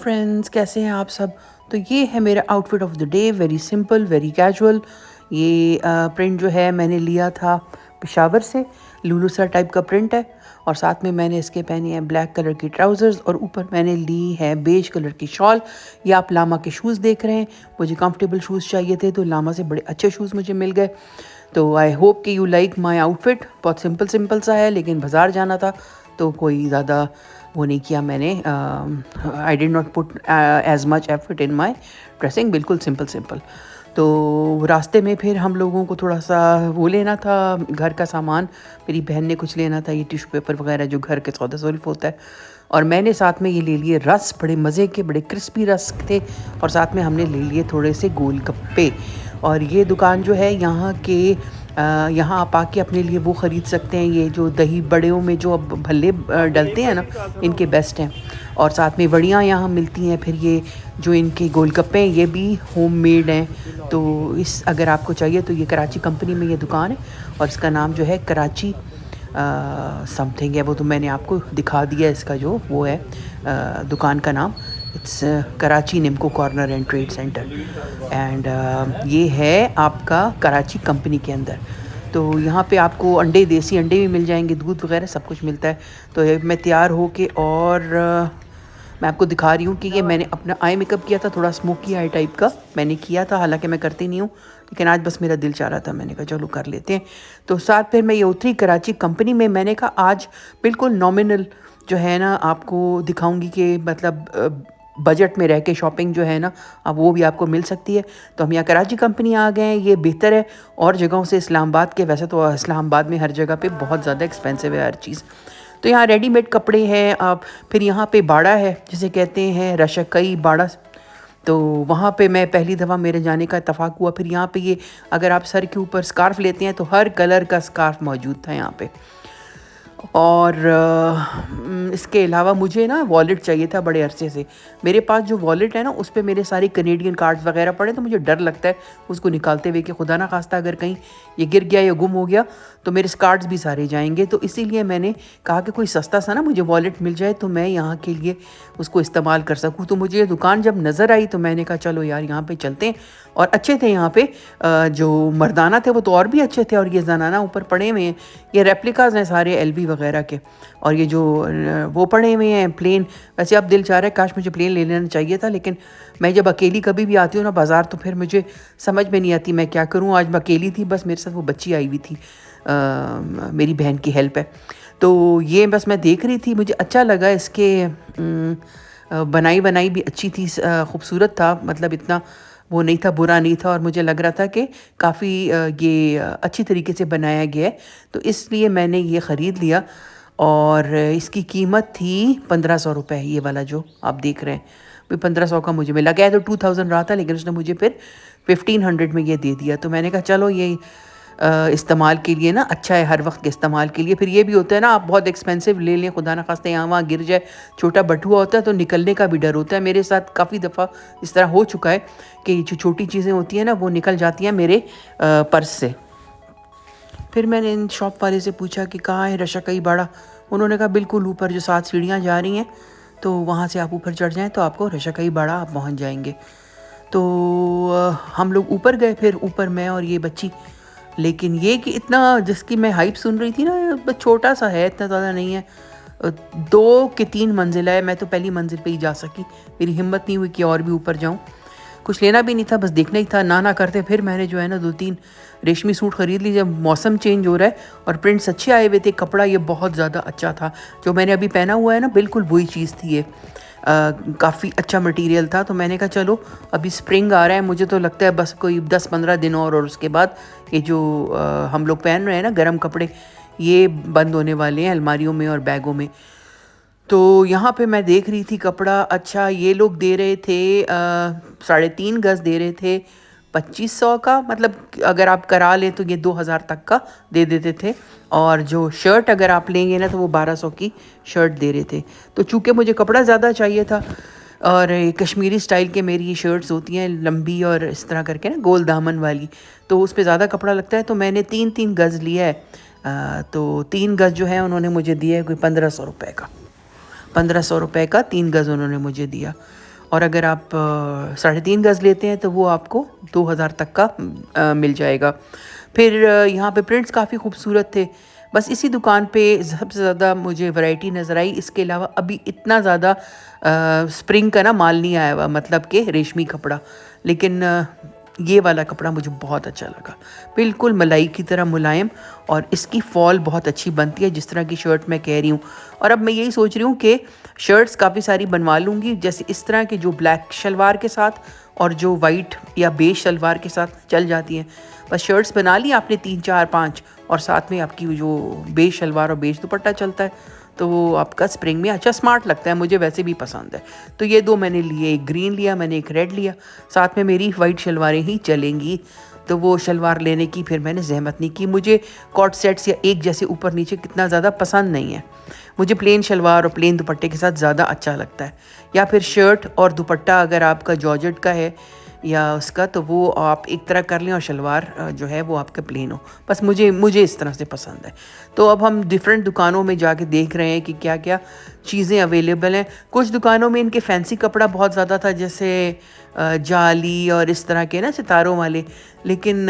Friends, कैसे हैं आप सब। तो ये है मेरा outfit of the day. Very simple, very casual. ये प्रिंट जो है मैंने लिया था पेशावर से। लुलू सा टाइप का प्रिंट है और साथ में मैंने इसके पहने हैं ब्लैक कलर की ट्राउज़र्स और ऊपर मैंने ली है बेज कलर की शॉल। ये आप लामा के शूज़ देख रहे हैं। मुझे कंफर्टेबल शूज़ चाहिए थे तो लामा से बड़े अच्छे शूज़ मुझे मिल गए। तो आई होप कि यू लाइक माई आउटफिट। बहुत सिंपल सिंपल सा है, लेकिन बाज़ार जाना था तो कोई ज़्यादा वो नहीं किया मैंने। I did not put as much effort in my dressing. बिल्कुल सिंपल सिंपल। तो रास्ते में फिर हम लोगों को थोड़ा सा वो लेना था, घर का सामान। मेरी बहन ने कुछ लेना था, ये टिश्यू पेपर वगैरह जो घर के सौदा ज़रूफ होता है। और मैंने साथ में ये ले लिए रस, बड़े मज़े के, बड़े क्रिस्पी रस थे। और साथ में हमने ले लिए थोड़े से गोलगप्पे। और ये दुकान जो है यहाँ के यहाँ आप आके अपने लिए वो ख़रीद सकते हैं। ये जो दही बड़ेों में जो अब भल्ले डलते हैं ना, इनके बेस्ट हैं। और साथ में बड़ियाँ यहाँ मिलती हैं। फिर ये जो इनके गोलगप्पे हैं ये भी होममेड हैं। तो इस अगर आपको चाहिए तो ये कराची कंपनी में ये दुकान है और इसका नाम जो है कराची समथिंग है। वो तो मैंने आपको दिखा दिया, इसका जो वो है दुकान का नाम। It's Karachi Nimko corner and trade centre. And ये है आपका कराची कंपनी के अंदर। तो यहाँ पे आपको अंडे, देसी अंडे भी मिल जाएंगे, दूध वगैरह सब कुछ मिलता है। तो ये मैं तैयार हो के और मैं आपको दिखा रही हूँ कि ये मैंने अपना आई मेकअप किया था, थोड़ा स्मोकी आई टाइप का मैंने किया था। हालांकि मैं करती नहीं हूँ, लेकिन आज बस मेरा दिल चाह रहा था, मैंने कहा चलो कर लेते हैं। तो साथ फिर मैं ये उतरी कराची कंपनी में। मैंने कहा आज बिल्कुल नॉमिनल जो है ना आपको दिखाऊंगी कि मतलब बजट में रह के शॉपिंग जो है ना अब वो भी आपको मिल सकती है। तो हम यहाँ कराची कंपनी आ गए हैं। ये बेहतर है और जगहों से इस्लामाबाद के। वैसे तो इस्लामाबाद में हर जगह पे बहुत ज़्यादा एक्सपेंसिव है हर चीज़। तो यहाँ रेडीमेड कपड़े हैं। आप फिर यहाँ पे बाड़ा है जिसे कहते हैं रशकई बाड़ा। तो वहाँ पे मैं पहली दफ़ा मेरे जाने का इत्तेफाक हुआ। फिर यहाँ पे ये अगर आप सर के ऊपर स्कार्फ़ लेते हैं तो हर कलर का स्कार्फ़ मौजूद था यहाँ पे। और इसके अलावा मुझे ना वॉलेट चाहिए था बड़े अरसे से। मेरे पास जो वॉलेट है ना उस पे मेरे सारे कनेडियन कार्ड्स वगैरह पड़े, तो मुझे डर लगता है उसको निकालते हुए कि खुदा ना खास्ता अगर कहीं ये गिर गया या गुम हो गया तो मेरे कार्ड्स भी सारे जाएंगे। तो इसीलिए मैंने कहा कि कोई सस्ता सा ना मुझे वॉलेट मिल जाए तो मैं यहाँ के लिए उसको इस्तेमाल कर सकूँ। तो मुझे ये दुकान जब नज़र आई तो मैंने कहा चलो यार यहाँ पर चलते हैं। और अच्छे थे यहाँ पे, जो मर्दाना थे वो तो और भी अच्छे थे। और ये जनाना ऊपर पड़े हुए हैं, ये रेप्लिकाज हैं सारे एलवी वगैरह के। और ये जो वो पड़े हुए हैं प्लेन। वैसे अब दिल चाह रहा है काश मुझे प्लेन ले लेना चाहिए था, लेकिन मैं जब अकेली कभी भी आती हूँ ना बाज़ार तो फिर मुझे समझ में नहीं आती मैं क्या करूँ। आज मैं अकेली थी, बस मेरे साथ वो बच्ची आई हुई थी, मेरी बहन की हेल्प है। तो ये बस मैं देख रही थी, मुझे अच्छा लगा। इसके बनाई भी अच्छी थी, खूबसूरत था। मतलब इतना वो नहीं था, बुरा नहीं था। और मुझे लग रहा था कि काफ़ी ये अच्छी तरीके से बनाया गया है, तो इसलिए मैंने ये ख़रीद लिया। और इसकी कीमत थी 1500 रुपये। ये वाला जो आप देख रहे हैं वो 1500 का मुझे मिला। गया तो 2000 रहा था, लेकिन उसने मुझे फिर 1500 में ये दे दिया। तो मैंने कहा चलो ये इस्तेमाल के लिए ना अच्छा है, हर वक्त के इस्तेमाल के लिए। फिर ये भी होता है ना आप बहुत एक्सपेंसिव ले लें, खुदा ना खास्ते यहाँ वहाँ गिर जाए, छोटा बटुआ होता है तो निकलने का भी डर होता है। मेरे साथ काफ़ी दफ़ा इस तरह हो चुका है कि जो छोटी चीज़ें होती हैं ना वो निकल जाती हैं मेरे पर्स से। फिर मैंने इन शॉप वाले से पूछा कि कहाँ है रशकई बाड़ा। उन्होंने कहा बिल्कुल ऊपर जो 7 सीढ़ियाँ जा रही हैं तो वहाँ से आप ऊपर चढ़ जाएँ तो आपको रशकई बाड़ा आप पहुँच जाएंगे। तो हम लोग ऊपर गए। फिर ऊपर मैं और ये बच्ची, लेकिन ये कि इतना जिसकी मैं हाइप सुन रही थी ना, बस छोटा सा है, इतना ज़्यादा नहीं है। 2 कि 3 मंजिला है। मैं तो पहली मंजिल पे ही जा सकी, मेरी हिम्मत नहीं हुई कि और भी ऊपर जाऊं। कुछ लेना भी नहीं था, बस देखना ही था। ना करते फिर मैंने जो है ना 2-3 रेशमी सूट ख़रीद ली। जब मौसम चेंज हो रहा है और प्रिंट्स अच्छे आए हुए थे, कपड़ा ये बहुत ज़्यादा अच्छा था। जो मैंने अभी पहना हुआ है ना बिल्कुल वही चीज़ थी ये। काफ़ी अच्छा मटेरियल था। तो मैंने कहा चलो अभी स्प्रिंग आ रहा है, मुझे तो लगता है बस कोई 10-15 दिन और उसके बाद ये जो हम लोग पहन रहे हैं ना गर्म कपड़े, ये बंद होने वाले हैं अलमारियों में और बैगों में। तो यहाँ पे मैं देख रही थी कपड़ा अच्छा। ये लोग दे रहे थे 3.5 गज दे रहे थे 2500 का। मतलब अगर आप करा लें तो ये 2000 तक का दे देते थे। और जो शर्ट अगर आप लेंगे ना तो वो 1200 की शर्ट दे रहे थे। तो चूँकि मुझे कपड़ा ज़्यादा चाहिए था और कश्मीरी स्टाइल के मेरी ये शर्ट्स होती हैं लंबी और इस तरह करके ना गोल दामन वाली, तो उस पर ज़्यादा कपड़ा लगता है। तो मैंने 3-3 गज़ लिया है। तो 3 गज़ जो है उन्होंने मुझे दिया है कोई 1500 रुपये का। 1500 रुपये का 3 गज़ उन्होंने मुझे दिया। और अगर आप 3.5 गज़ लेते हैं तो वो आपको 2,000 तक का मिल जाएगा। फिर यहाँ पे प्रिंट्स काफ़ी खूबसूरत थे। बस इसी दुकान पे सबसे ज़्यादा मुझे वैरायटी नज़र आई। इसके अलावा अभी इतना ज़्यादा स्प्रिंग का ना माल नहीं आया हुआ, मतलब कि रेशमी कपड़ा। लेकिन ये वाला कपड़ा मुझे बहुत अच्छा लगा, बिल्कुल मलाई की तरह मुलायम, और इसकी फॉल बहुत अच्छी बनती है जिस तरह की शर्ट मैं कह रही हूँ। और अब मैं यही सोच रही हूँ कि शर्ट्स काफ़ी सारी बनवा लूँगी, जैसे इस तरह के जो ब्लैक शलवार के साथ और जो वाइट या बेज शलवार के साथ चल जाती हैं। बस शर्ट्स बना ली आपने 3 4 5, और साथ में आपकी जो बेज शलवार और बेज दुपट्टा चलता है, तो वो आपका स्प्रिंग में अच्छा स्मार्ट लगता है, मुझे वैसे भी पसंद है। तो ये 2 मैंने लिए, एक ग्रीन लिया मैंने, एक रेड लिया। साथ में मेरी वाइट शलवारें ही चलेंगी, तो वो शलवार लेने की फिर मैंने ज़हमत नहीं की। मुझे कॉट सेट्स या एक जैसे ऊपर नीचे कितना ज़्यादा पसंद नहीं है। मुझे प्लेन शलवार और प्लेन दुपट्टे के साथ ज़्यादा अच्छा लगता है, या फिर शर्ट और दुपट्टा अगर आपका जॉर्जेट का है या उसका, तो वो आप एक तरह कर लें और शलवार जो है वो आपका प्लेन हो। बस मुझे इस तरह से पसंद है। तो अब हम डिफरेंट दुकानों में जाके देख रहे हैं कि क्या क्या चीज़ें अवेलेबल हैं। कुछ दुकानों में इनके फैंसी कपड़ा बहुत ज़्यादा था, जैसे जाली और इस तरह के ना सितारों वाले, लेकिन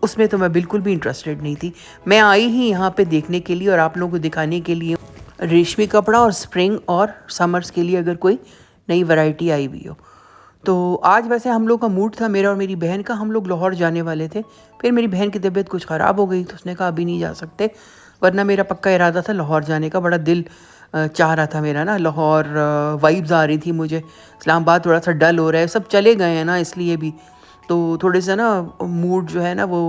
उसमें तो मैं बिल्कुल भी इंटरेस्टेड नहीं थी। मैं आई ही यहाँ पे देखने के लिए और आप लोगों को दिखाने के लिए रेशमी कपड़ा और स्प्रिंग और समर्स के लिए अगर कोई नई वैरायटी आई हुई हो। तो आज वैसे हम लोग का मूड था, मेरा और मेरी बहन का, हम लोग लाहौर जाने वाले थे। फिर मेरी बहन की तबीयत कुछ ख़राब हो गई तो उसने कहा अभी नहीं जा सकते, वरना मेरा पक्का इरादा था लाहौर जाने का। बड़ा दिल चाह रहा था मेरा ना, लाहौर वाइब्स आ रही थी मुझे। इस्लामाबाद थोड़ा सा डल हो रहा है, सब चले गए हैं ना इसलिए भी, तो थोड़े सा ना मूड जो है ना वो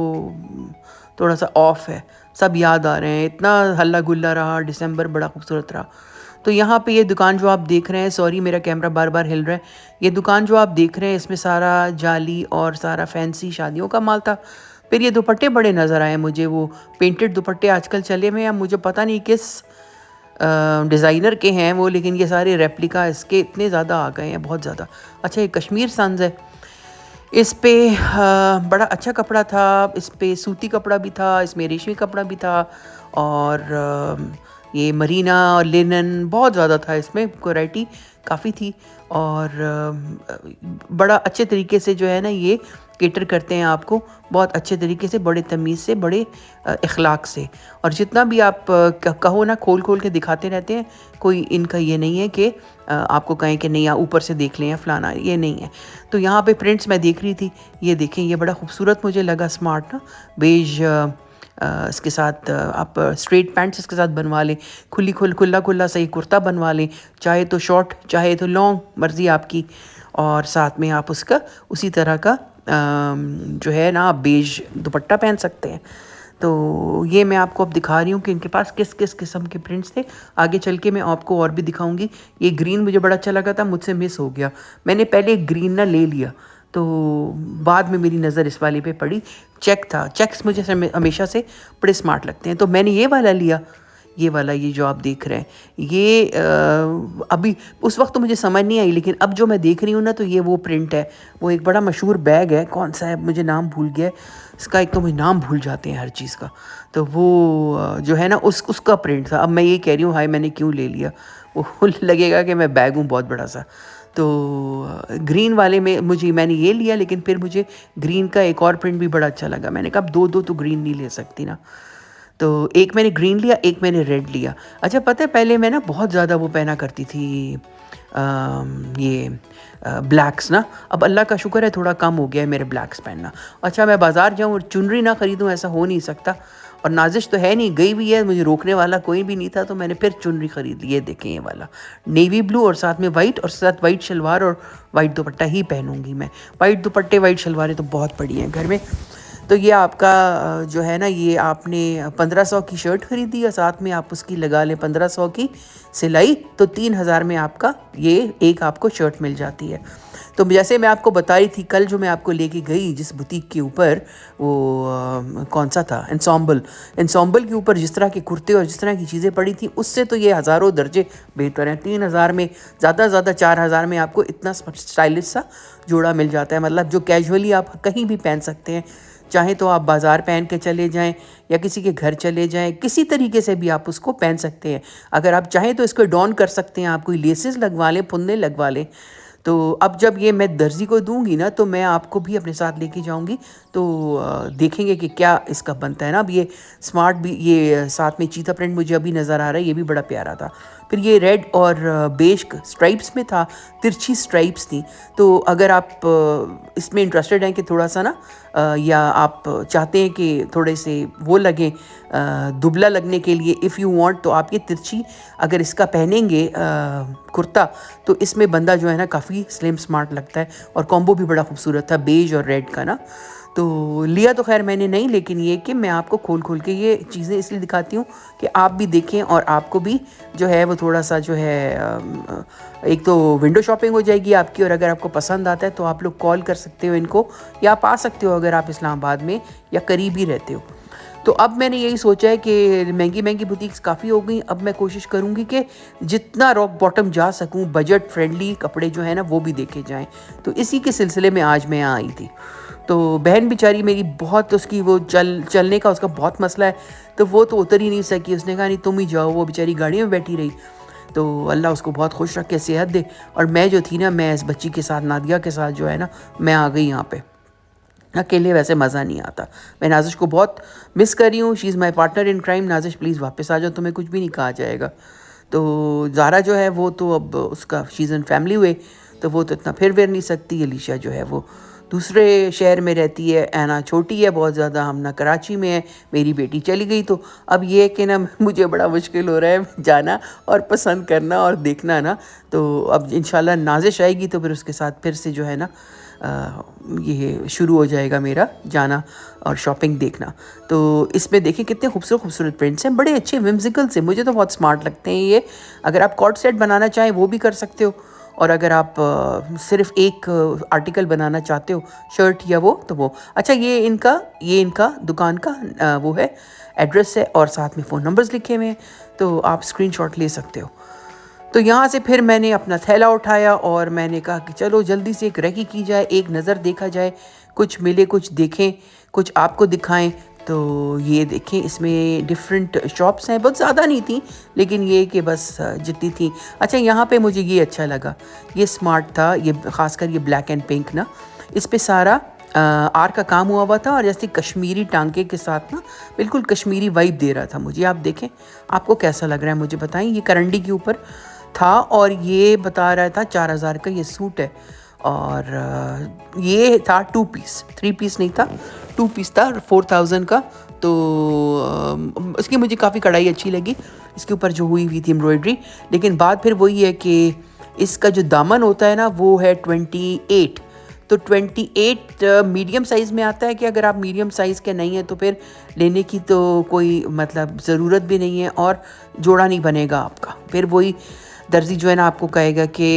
थोड़ा सा ऑफ है। सब याद आ रहे हैं, इतना हल्ला गुल्ला रहा, दिसंबर बड़ा खूबसूरत रहा। तो यहाँ पे ये दुकान जो आप देख रहे हैं, सॉरी मेरा कैमरा बार बार हिल रहा है, ये दुकान जो आप देख रहे हैं इसमें सारा जाली और सारा फैंसी शादियों का माल था। फिर ये दुपट्टे बड़े नज़र आए मुझे, वो पेंटेड दुपट्टे आजकल चले हुए हैं, मुझे पता नहीं किस डिज़ाइनर के हैं वो, लेकिन ये सारे रेप्लिका इसके इतने ज़्यादा आ गए हैं, बहुत ज़्यादा। अच्छा, ये कश्मीर सन्स है, इस पे बड़ा अच्छा कपड़ा था, इस पे सूती कपड़ा भी था, इसमें रेशमी कपड़ा भी था, और ये मरीना और लिनन बहुत ज़्यादा था, इसमें वैरायटी काफ़ी थी। और बड़ा अच्छे तरीके से जो है ना ये केटर करते हैं आपको, बहुत अच्छे तरीके से, बड़े तमीज़ से, बड़े इखलाक से। और जितना भी आप कहो ना, खोल खोल के दिखाते रहते हैं। कोई इनका ये नहीं है कि आपको कहें कि नहीं आप ऊपर से देख लें या फलाना, ये नहीं है। तो यहाँ पे प्रिंट्स मैं देख रही थी, ये देखें, ये बड़ा खूबसूरत मुझे लगा, स्मार्ट ना, बेज इसके साथ आप स्ट्रेट पैंट्स इसके साथ बनवा लें, खुला सही कुर्ता बनवा लें, चाहे तो शॉर्ट चाहे तो लॉन्ग, मर्ज़ी आपकी। और साथ में आप उसका उसी तरह का जो है ना बेज दुपट्टा पहन सकते हैं। तो ये मैं आपको अब दिखा रही हूँ कि इनके पास किस किस किस्म के प्रिंट्स थे। आगे चल के मैं आपको और भी दिखाऊंगी। ये ग्रीन मुझे बड़ा अच्छा लगा था, मुझसे मिस हो गया, मैंने पहले ग्रीन ना ले लिया, तो बाद में मेरी नज़र इस वाले पे पड़ी। चेक था, चेक्स मुझे हमेशा से बड़े स्मार्ट लगते हैं, तो मैंने ये वाला लिया। ये वाला, ये जो आप देख रहे हैं, ये अभी उस वक्त तो मुझे समझ नहीं आई, लेकिन अब जो मैं देख रही हूँ ना, तो ये वो प्रिंट है। वो एक बड़ा मशहूर बैग है, कौन सा है मुझे नाम भूल गया इसका, एक तो मुझे नाम भूल जाते हैं हर चीज़ का। तो वो जो है ना उसका प्रिंट था। अब मैं ये कह रही हूँ हाय मैंने क्यों ले लिया, वो लगेगा कि मैं बैग हूँ बहुत बड़ा सा। तो ग्रीन वाले में मैंने ये लिया, लेकिन फिर मुझे ग्रीन का एक और प्रिंट भी बड़ा अच्छा लगा। मैंने कहा अब दो तो ग्रीन नहीं ले सकती ना, तो एक मैंने ग्रीन लिया, एक मैंने रेड लिया। अच्छा, पता है पहले मैं ना बहुत ज़्यादा वो पहना करती थी ये ब्लैक्स ना, अब अल्लाह का शुक्र है थोड़ा कम हो गया है मेरे ब्लैक्स पहनना। अच्छा, मैं बाज़ार जाऊँ और चुनरी ना ख़रीदूँ, ऐसा हो नहीं सकता। और नाजिश तो है नहीं, गई भी है, मुझे रोकने वाला कोई भी नहीं था, तो मैंने फिर चुनरी ख़रीद ली। ये देखें, ये वाला नेवी ब्लू और साथ में वाइट, और साथ वाइट शलवार और वाइट दुपट्टा ही पहनूंगी मैं। वाइट दुपट्टे वाइट शलवारें तो बहुत पड़ी हैं घर में। तो ये आपका जो है ना, ये आपने 1500 की शर्ट ख़रीदी और साथ में आप उसकी लगा लें 1500 की सिलाई, तो 3000 में आपका ये एक आपको शर्ट मिल जाती है। तो जैसे मैं आपको बता रही थी, कल जो मैं आपको लेके गई जिस बुटीक के ऊपर, वो कौन सा था, इंसॉम्बल के ऊपर जिस तरह के कुर्ते और जिस तरह की चीज़ें पड़ी थी, उससे तो ये हज़ारों दर्जे बेहतर हैं। 3000 में, ज़्यादा से ज़्यादा 4000 में आपको इतना स्टाइलिश सा जोड़ा मिल जाता है, मतलब जो कैजुअली आप कहीं भी पहन सकते हैं। चाहे तो आप बाज़ार पहन के चले जाएं या किसी के घर चले जाएं, किसी तरीके से भी आप उसको पहन सकते हैं। अगर आप चाहें तो इसको डॉन कर सकते हैं, आप कोई लेसेस लगवा लें, फुन्ने लगवा लें, तो अब जब ये मैं दर्जी को दूंगी ना तो मैं आपको भी अपने साथ लेके जाऊंगी, तो देखेंगे कि क्या इसका बनता है ना। अब ये स्मार्ट भी, ये साथ में चीता प्रिंट मुझे अभी नज़र आ रहा है, ये भी बड़ा प्यारा था। फिर ये रेड और बेज स्ट्राइप्स में था, तिरछी स्ट्राइप्स थी। तो अगर आप इसमें इंटरेस्टेड हैं कि थोड़ा सा ना या आप चाहते हैं कि थोड़े से वो लगें, दुबला लगने के लिए, इफ़ यू वांट, तो आप ये तिरछी अगर इसका पहनेंगे कुर्ता, तो इसमें बंदा जो है ना काफ़ी स्लिम स्मार्ट लगता है। और कॉम्बो भी बड़ा खूबसूरत था बेज और रेड का ना। तो लिया तो खैर मैंने नहीं, लेकिन ये कि मैं आपको खोल खोल के ये चीज़ें इसलिए दिखाती हूँ कि आप भी देखें और आपको भी जो है वो थोड़ा सा जो है एक तो विंडो शॉपिंग हो जाएगी आपकी, और अगर आपको पसंद आता है तो आप लोग कॉल कर सकते हो इनको, या आप आ सकते हो अगर आप इस्लामाबाद में या करीब ही रहते हो। तो अब मैंने यही सोचा है कि महंगी महंगी बुटीक्स काफ़ी हो गई, अब मैं कोशिश करूँगी कि जितना रॉक बॉटम जा सकूँ, बजट फ्रेंडली कपड़े जो है ना वो भी देखे जाएं। तो इसी के सिलसिले में आज मैं यहाँ आई थी। तो बहन बेचारी मेरी बहुत, उसकी वो चलने का उसका बहुत मसला है, तो वो तो उतर ही नहीं सकी। उसने कहा नहीं तुम ही जाओ, वो बेचारी गाड़ी में बैठी रही। तो अल्लाह उसको बहुत खुश रखे, सेहत दे। और मैं जो थी ना, मैं इस बच्ची के साथ, नादिया के साथ जो है ना, मैं आ गई यहाँ पे। अकेले वैसे मज़ा नहीं आता। मैं नाजिश को बहुत मिस कर रही हूँ, she is my partner in crime. Nazish please वापस आ जाओ, तुम्हें कुछ भी नहीं कहा जाएगा। तो ज़ारा जो है वो तो अब उसका शीज़न फैमिली हुए, तो वो तो इतना फिर वेर नहीं सकती। अलीशा जो है वो दूसरे शहर में रहती है, ऐना छोटी है बहुत ज़्यादा, हम ना कराची में है, मेरी बेटी चली गई। तो अब ये है कि ना मुझे बड़ा मुश्किल हो रहा है जाना और पसंद करना और देखना ना। तो अब इंशाल्लाह नाजिश आएगी तो फिर उसके साथ फिर से जो है ना ये शुरू हो जाएगा मेरा जाना और शॉपिंग देखना। तो इसमें देखिए कितने खूबसूरत खूबसूरत प्रिंट्स हैं, बड़े अच्छे विम्सिकल से, मुझे तो बहुत स्मार्ट लगते हैं ये। अगर आप कॉर्ड सेट बनाना चाहें वो भी कर सकते हो, और अगर आप सिर्फ एक आर्टिकल बनाना चाहते हो, शर्ट या वो, तो वो अच्छा। ये इनका दुकान का वो है, एड्रेस है, और साथ में फ़ोन नंबर्स लिखे हुए हैं, तो आप स्क्रीनशॉट ले सकते हो। तो यहाँ से फिर मैंने अपना थैला उठाया और मैंने कहा कि चलो जल्दी से एक रेकी की जाए, एक नज़र देखा जाए, कुछ मिले, कुछ देखें, कुछ आपको दिखाएं। तो ये देखें, इसमें डिफरेंट शॉप्स हैं, बहुत ज़्यादा नहीं थी, लेकिन ये कि बस जितनी थी। अच्छा, यहाँ पे मुझे ये अच्छा लगा, ये स्मार्ट था, ये ख़ासकर ये ब्लैक एंड पिंक ना, इस पे सारा आर का काम हुआ था, और जैसे कश्मीरी टांके के साथ ना बिल्कुल कश्मीरी वाइब दे रहा था मुझे। आप देखें, आपको कैसा लग रहा है मुझे बताएं। ये करंडी के ऊपर था और ये बता रहा था 4000 का ये सूट है, और ये था 2 पीस, 3 पीस नहीं था, 2 पीस था, 4000 का। तो इसकी मुझे काफ़ी कढ़ाई अच्छी लगी, इसके ऊपर जो हुई हुई थी एम्ब्रॉयडरी। लेकिन बात फिर वही है कि इसका जो दामन होता है ना वो है 28। तो 28 मीडियम साइज़ में आता है कि अगर आप मीडियम साइज़ के नहीं हैं तो फिर लेने की तो कोई मतलब ज़रूरत भी नहीं है, और जोड़ा नहीं बनेगा आपका। फिर वही दर्जी जो है ना आपको कहेगा कि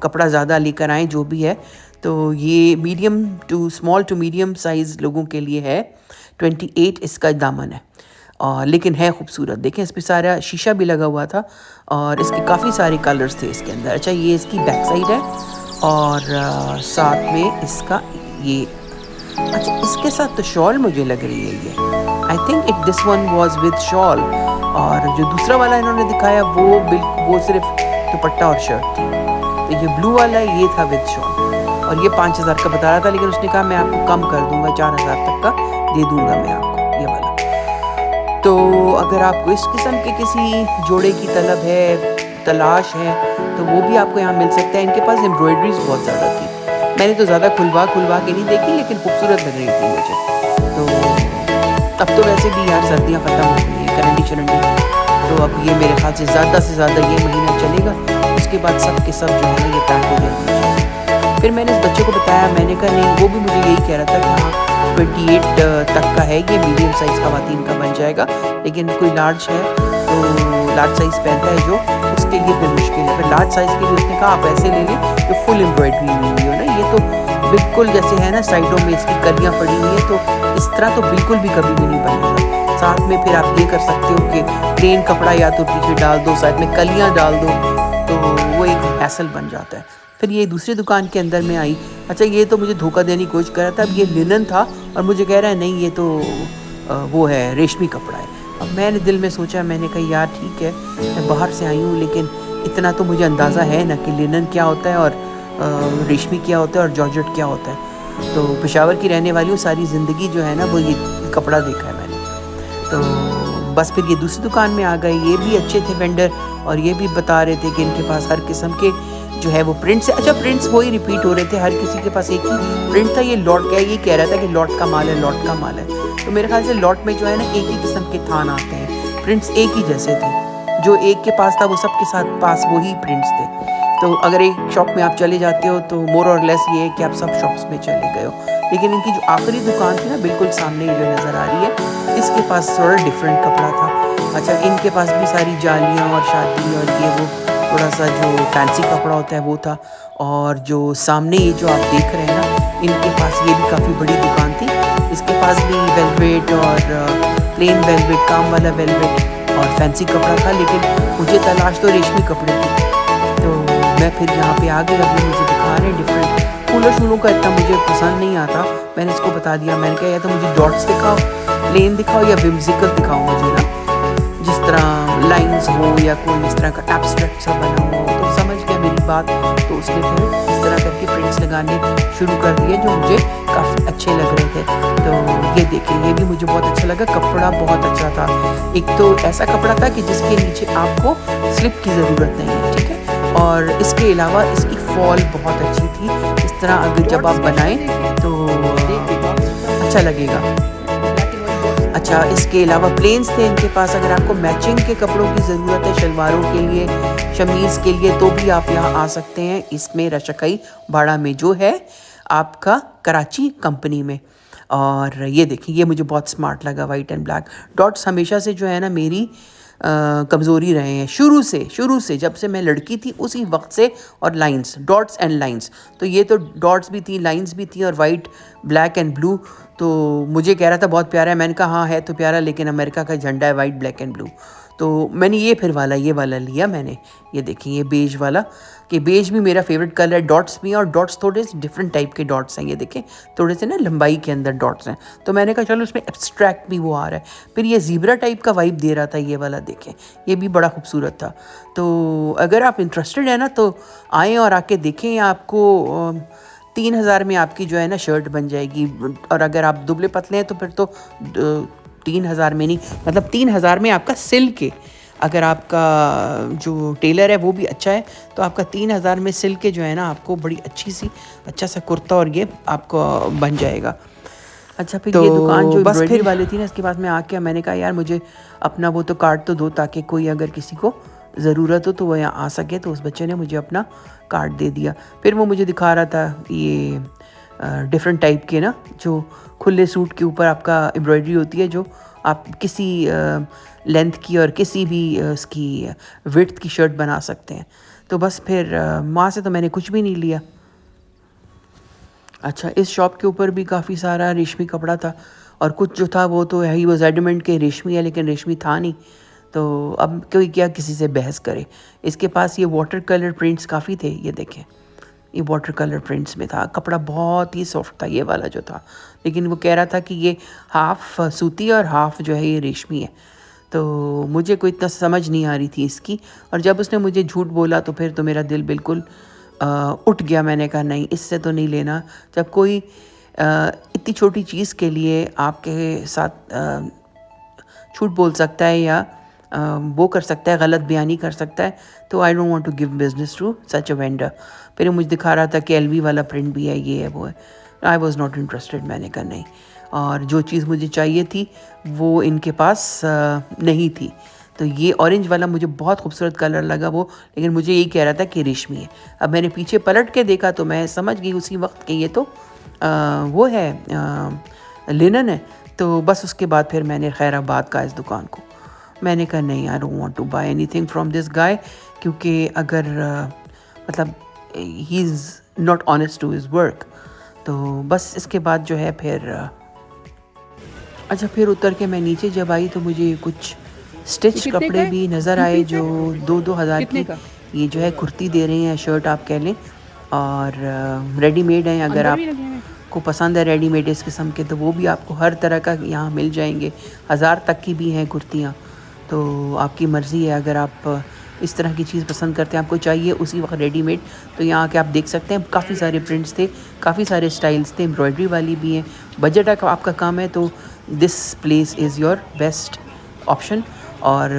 कपड़ा ज़्यादा लेकर आएँ जो भी है। तो ये medium to small to medium size लोगों के लिए है, 28 इसका दामन है। लेकिन है खूबसूरत, देखें इस पर सारा शीशा भी लगा हुआ था, और इसके काफ़ी सारे कलर्स थे इसके अंदर। अच्छा, ये इसकी बैक साइड है, और साथ में इसका ये, अच्छा इसके साथ तो शॉल मुझे लग रही है ये, I think this one was with shawl. और जो दूसरा वाला इन्होंने दिखाया वो सिर्फ दुपट्टा और शर्ट थी। तो ये ब्लू वाला ये था विद शॉल, और ये 5000 का बता रहा था, लेकिन उसने कहा मैं आपको कम कर दूंगा, 4000 तक का दे दूंगा मैं आपको ये वाला। तो अगर आपको इस किस्म के किसी जोड़े की तलाश है तो वो भी आपको यहाँ मिल सकता है। इनके पास एम्ब्रॉयडरीज बहुत ज़्यादा थी, मैंने तो ज़्यादा खुलवा के नहीं देखी, लेकिन खूबसूरत लग रही थी मुझे। तो अब तो वैसे भी यार सर्दियाँ ख़त्म हो गई हैं, करंडी चरंडी, तो अब ये मेरे ख्याल से ज़्यादा ये महीना चलेगा, उसके बाद सब के सब जो है ना ये पैक हो जाएंगे। फिर मैंने इस बच्चे को बताया, मैंने कहा नहीं, वो भी मुझे यही कह रहा था कि हाँ 28 तक का है, ये मीडियम साइज़ खवातीन का बन जाएगा, लेकिन कोई लार्ज है तो लार्ज साइज़ पहनता है जो, उसके लिए फिर मुश्किल है। फिर लार्ज साइज़ के लिए उसने कहा आप ऐसे ले लें जो फुल एम्ब्रॉयडरी हुई हो ना, ये तो बिल्कुल जैसे है ना साइडों में इसकी कलियाँ पड़ी हुई है, तो इस तरह तो बिल्कुल भी कभी भी नहीं बनेगा। साथ में फिर आप ये कर सकते हो कि प्लेन कपड़ा या तो पीछे डाल दो, साइड में कलियाँ डाल दो, तो वो एक हैसल बन जाता है। फिर ये दूसरी दुकान के अंदर में आई। अच्छा, ये तो मुझे धोखा देने की कोशिश कर रहा था, अब ये लिनन था और मुझे कह रहा है नहीं ये तो वो है रेशमी कपड़ा है। अब मैंने दिल में सोचा, मैंने कहा यार ठीक है, मैं बाहर से आई हूँ, लेकिन इतना तो मुझे अंदाज़ा है ना कि लिनन क्या होता है और रेशमी क्या होता है और जॉर्जेट क्या होता है। तो पेशावर की रहने वाली हूँ, सारी ज़िंदगी जो है ना वो ये कपड़ा देखा है मैंने। तो बस फिर ये दूसरी दुकान में आ गए, ये भी अच्छे थे वेंडर और ये भी बता रहे थे कि इनके पास हर किस्म के जो है वो प्रिंट्स है। अच्छा, प्रिंट्स वही रिपीट हो रहे थे, हर किसी के पास एक ही प्रिंट था। ये लॉट का है, ये कह रहा था कि लॉट का माल है, लॉट का माल है। तो मेरे ख्याल से लॉट में जो है ना एक ही किस्म के थान आते हैं, प्रिंट्स एक ही जैसे थे। जो एक के पास था वो सबके साथ पास वही प्रिंट्स थे। तो अगर एक शॉप में आप चले जाते हो तो मोर और लेस ये है कि आप सब शॉप्स में चले गए हो। लेकिन इनकी जो आखिरी दुकान थी ना बिल्कुल सामने ही जो नज़र आ रही है, इसके पास थोड़ा डिफरेंट कपड़ा था। अच्छा, इनके पास भी सारी जालियाँ और शादी और ये वो थोड़ा सा जो फैंसी कपड़ा होता है वो था। और जो सामने ये जो आप देख रहे हैं ना, इनके पास ये भी काफ़ी बड़ी दुकान थी। इसके पास भी वेलवेट और प्लेन वेलवेट, काम वाला वेलवेट और फैंसी कपड़ा था। लेकिन मुझे तलाश तो रेशमी कपड़े की। तो मैं फिर यहाँ पे आ गई। अभी मुझे दिखा रहे हैं डिफरेंट फूलों शूलों का, इतना मुझे पसंद नहीं आता। मैंने इसको बता दिया, मैंने कहा या तो मुझे डॉट्स दिखाओ, प्लेन दिखाओ या विम्सिकल दिखाओ मुझे ना, जिस तरह लाइंस हो या कोई इस तरह का एब्स्ट्रैक्ट सा बना हो। तो समझ गया मेरी बात, तो उसने फिर इस तरह करके प्रिंट्स लगाने शुरू कर दिए जो मुझे काफ़ी अच्छे लग रहे थे। तो ये देखिए, ये भी मुझे बहुत अच्छा लगा, कपड़ा बहुत अच्छा था। एक तो ऐसा कपड़ा था कि जिसके नीचे आपको स्लिप की ज़रूरत नहीं है, ठीक है। और इसके अलावा इसकी फॉल बहुत अच्छी थी। इस तरह अगर जब आप बनाएं तो अच्छा लगेगा। अच्छा, इसके अलावा प्लेन्स थे इनके पास। अगर आपको मैचिंग के कपड़ों की ज़रूरत है शलवारों के लिए, शमीज़ के लिए, तो भी आप यहाँ आ सकते हैं इसमें, रशकई बाड़ा में जो है आपका कराची कंपनी में। और ये देखिए, ये मुझे बहुत स्मार्ट लगा, वाइट एंड ब्लैक डॉट्स। हमेशा से जो है ना मेरी कमज़ोरी रहे हैं, शुरू से जब से मैं लड़की थी उसी वक्त से। और लाइंस, डॉट्स एंड लाइंस, तो ये तो डॉट्स भी थी, लाइंस भी थी, और वाइट ब्लैक एंड ब्लू। तो मुझे कह रहा था बहुत प्यारा है, मैंने कहा हाँ है तो प्यारा, लेकिन अमेरिका का झंडा है वाइट ब्लैक एंड ब्लू। तो मैंने ये फिर वाला ये वाला लिया मैंने। ये देखिए, ये बेज वाला, कि बेज भी मेरा फेवरेट कलर है। डॉट्स भी हैं, और डॉट्स थोड़े से डिफरेंट टाइप के डॉट्स हैं। ये देखें, थोड़े से ना लंबाई के अंदर डॉट्स हैं। तो मैंने कहा चलो इसमें एब्स्ट्रैक्ट भी वो आ रहा है। फिर ये ज़ीब्रा टाइप का वाइब दे रहा था ये वाला, देखें ये भी बड़ा खूबसूरत था। तो अगर आप इंटरेस्टेड हैं ना तो आएँ और आके देखें। आपको 3,000 में आपकी जो है ना शर्ट बन जाएगी। और अगर आप दुबले पतले हैं तो फिर तो 3,000 में नहीं, मतलब 3,000 में आपका सिल्क है। अगर आपका जो टेलर है वो भी अच्छा है तो आपका 3,000 में सिल्क के जो है ना आपको बड़ी अच्छा सा कुर्ता और ये आपको बन जाएगा। अच्छा, फिर तो ये दुकान जो बस फिर वाली थी ना, इसके पास में आके मैंने कहा यार मुझे अपना वो तो कार्ड तो दो, ताकि कोई अगर किसी को ज़रूरत हो तो वो यहाँ आ सके। तो उस बच्चे ने मुझे अपना कार्ड दे दिया। फिर वो मुझे दिखा रहा था ये डिफरेंट टाइप के ना, जो खुले सूट के ऊपर आपका एम्ब्रॉयडरी होती है, जो आप किसी लेंथ की और किसी भी उसकी विड्थ की शर्ट बना सकते हैं। तो बस फिर वहाँ से तो मैंने कुछ भी नहीं लिया। अच्छा, इस शॉप के ऊपर भी काफ़ी सारा रेशमी कपड़ा था, और कुछ जो था वो तो ही वॉज एडमेंट के रेशमी है, लेकिन रेशमी था नहीं। तो अब कोई क्या किसी से बहस करे। इसके पास ये वाटर कलर प्रिंट्स काफ़ी थे, ये देखें ये वाटर कलर प्रिंट्स में था। कपड़ा बहुत ही सॉफ्ट था ये वाला जो था, लेकिन वो कह रहा था कि ये हाफ़ सूती और हाफ़ जो है ये रेशमी है। तो मुझे कोई इतना समझ नहीं आ रही थी इसकी। और जब उसने मुझे झूठ बोला तो फिर तो मेरा दिल बिल्कुल उठ गया। मैंने कहा नहीं, इससे तो नहीं लेना। जब कोई इतनी छोटी चीज़ के लिए आपके साथ झूठ बोल सकता है या वो कर सकता है, गलत बयानी कर सकता है, तो I don't want to give business to such a vendor. फिर मुझे दिखा रहा था कि एलवी वाला प्रिंट भी है, ये है वो है। आई वॉज़ नॉट इंटरेस्टेड, मैंने कहा नहीं। और जो चीज़ मुझे चाहिए थी वो इनके पास नहीं थी। तो ये ऑरेंज वाला मुझे बहुत खूबसूरत कलर लगा वो, लेकिन मुझे यही कह रहा था कि रेशमी है। अब मैंने पीछे पलट के देखा तो मैं समझ गई उसी वक्त कि ये तो वो है लिनन है। तो बस उसके बाद फिर मैंने खैराबाद का इस दुकान को, मैंने कहा नहीं, I don't want to buy anything from this guy, क्योंकि अगर मतलब he is not honest to his work. तो बस इसके बाद जो है फिर अच्छा, फिर उतर के मैं नीचे जब आई तो मुझे कुछ स्टिच कपड़े भी नज़र आए जो 2-2 हज़ार की ये जो है कुर्ती दे रहे हैं, शर्ट आप कह लें, और रेडीमेड हैं। अगर आपको पसंद है रेडीमेड इस किस्म के तो वो भी आपको हर तरह का यहाँ मिल जाएंगे। 1,000 तक की भी हैं कुर्तियाँ, तो आपकी मर्ज़ी है। अगर आप इस तरह की चीज़ पसंद करते हैं, आपको चाहिए उसी वक्त रेडीमेड, तो यहाँ आके आप देख सकते हैं। काफ़ी सारे प्रिंट्स थे, काफ़ी सारे स्टाइल्स थे, एम्ब्रॉयडरी वाली भी हैं। बजट आपका काम है तो this place is your best option. और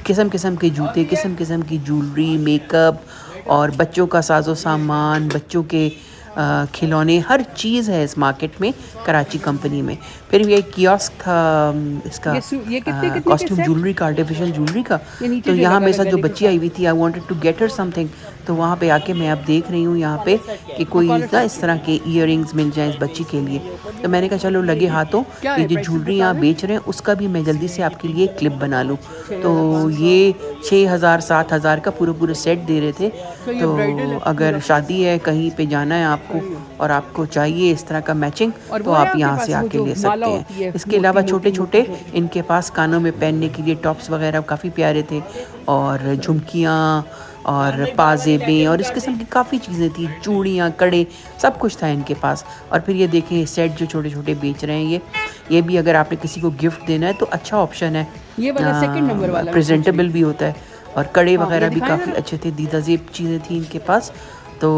किस्म किस्म के जूते, किस्म किस्म की ज्वेलरी, मेकअप और बच्चों का साजो सामान, बच्चों के खिलौने, हर चीज़ है इस मार्केट में, कराची कंपनी में। फिर ये कियोस्क था इसका ये कितने कितने के कॉस्ट्यूम सेट? ज्वेलरी का, आर्टिफिशियल ज्वेलरी का। ये नीचे तो जो यहाँ लगा मेरे साथ लगा जो गले के बच्ची आई पास। हुई थी, I wanted to get her something, तो वहाँ पे आके मैं अब देख रही हूँ यहाँ पे कि कोई कॉलर ना सेट इस तरह के ईयरिंग्स मिल जाएं इस बच्ची के लिए। तो मैंने कहा चलो लगे हाथों क्या ये है, जो प्राइसेस ज्वेलरी बता यहाँ दें? बेच रहे हैं उसका भी मैं जल्दी से आपके लिए क्लिप बना लूँ। तो 6500। ये 6,000 7,000 का पूरे सेट दे रहे थे। तो ये तो ब्राइडल है अगर पूरा। शादी है, कहीं पे जाना है आपको और आपको चाहिए इस तरह का मैचिंग, और तो वो है आप आपके यहाँ से पास वो आके जो ले माला सकते हैं। होती है, इसके मोटी अलावा मोटी छोटे मोटी छोटे छोटी। इनके पास कानों में पहनने के लिए टॉप्स वगैरह काफ़ी प्यारे थे, और झुमकियाँ और पाजेबें और इस किस्म की काफ़ी चीज़ें थी, चूड़ियाँ, कड़े, सब कुछ था इनके पास। और फिर ये देखें सेट जो छोटे छोटे बेच रहे हैं, ये भी अगर आपने किसी को गिफ्ट देना है तो अच्छा ऑप्शन है। ये वाला सेकंड नंबर वाला मैं पूछ रही प्रेजेंटेबल भी होता है, और कड़े हूँ। हाँ, ये वगैरह भी दिखाएं काफ़ी जरा। अच्छे थे, दीदा जेब चीज़ें थी इनके पास। तो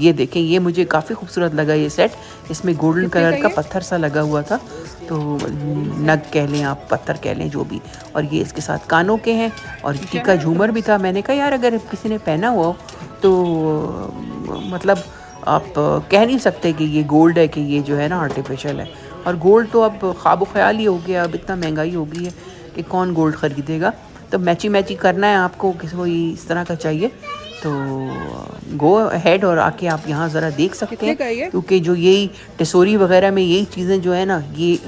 ये देखें, ये मुझे काफ़ी खूबसूरत लगा ये सेट। इसमें गोल्डन कितने का कलर का ये? पत्थर सा लगा हुआ था, तो नग कह लें आप, पत्थर कह लें, जो भी। और ये इसके साथ कानों के हैं, और शीशा टीका है आपके झूमर भी पास? था। मैंने कहा यार अगर किसी ने पहना हुआ हो तो मतलब आप कह नहीं सकते कि ये गोल्ड है, कि ये जो है ना आर्टिफिशियल है। और गोल्ड तो अब ख्वाब ख्याल ही हो गया, अब इतना महंगाई हो गई है कि कौन गोल्ड ख़रीदेगा। तो मैची मैची करना है आपको, किसी को इस तरह का चाहिए तो गो अहेड और आके आप यहाँ ज़रा देख सकते कितने हैं। का है ये? क्योंकि जो यही टेसोरी वगैरह में यही चीज़ें जो है ना, ये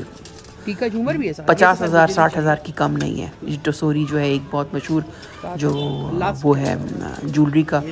टीका झूमर भी है साथ, ये तो खैर 50,000 मुझे नहीं 60,000 चाहिए। की कम नहीं है। ये टेसोरी जो है एक बहुत मशहूर जो 60,000 वो लास्ट। है ज्वेलरी का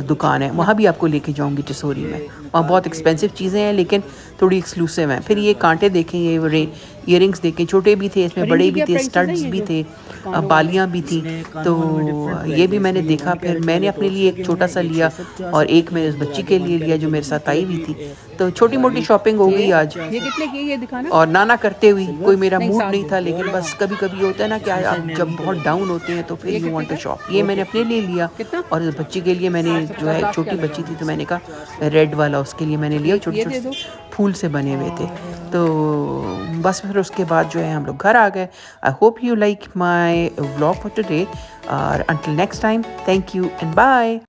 दुकान है, वहाँ भी आपको लेके जाऊँगी टेसोरी में। वहाँ बहुत एक्सपेंसिव चीज़ें हैं लेकिन थोड़ी एक्सक्लूसिव हैं। फिर ये कांटे देखें, ये ईयरिंग्स देखें, छोटे भी थे इसमें, और बड़े इनकी भी क्या थे, प्राइसेस हैं स्टड्स ये भी जो थे, कानों वाले? बालियाँ भी थी। तो ये भी मैंने देखा। फिर मैंने अपने लिए एक छोटा सा लिया, और एक मैंने उस बच्ची के लिए लिया जो मेरे साथ आई हुई थी। तो छोटी मोटी शॉपिंग हो गई आज। ये कितने की है, ये दिखाना। और ना करते हुई, कोई मेरा नहीं, मूड साथ नहीं दो। था, लेकिन बस कभी कभी होता है ना कि आप जब बहुत डाउन होते हैं तो फिर ये यू कितने वांट का टू है? शॉप। ये मैंने अपने लिए लिया, कितना? और इस बच्ची के लिए मैंने जो है, लास्ट क्या छोटी लगा बच्ची थी हुआ तो मैंने कहा रेड वाला उसके लिए मैंने लिया, छोटे ये दे दो। छोटे फूल से बने हुए थे। और तो बस फिर उसके बाद जो है हम लोग घर आ गए। I hope you like my vlog for today, और until next time, thank you and bye.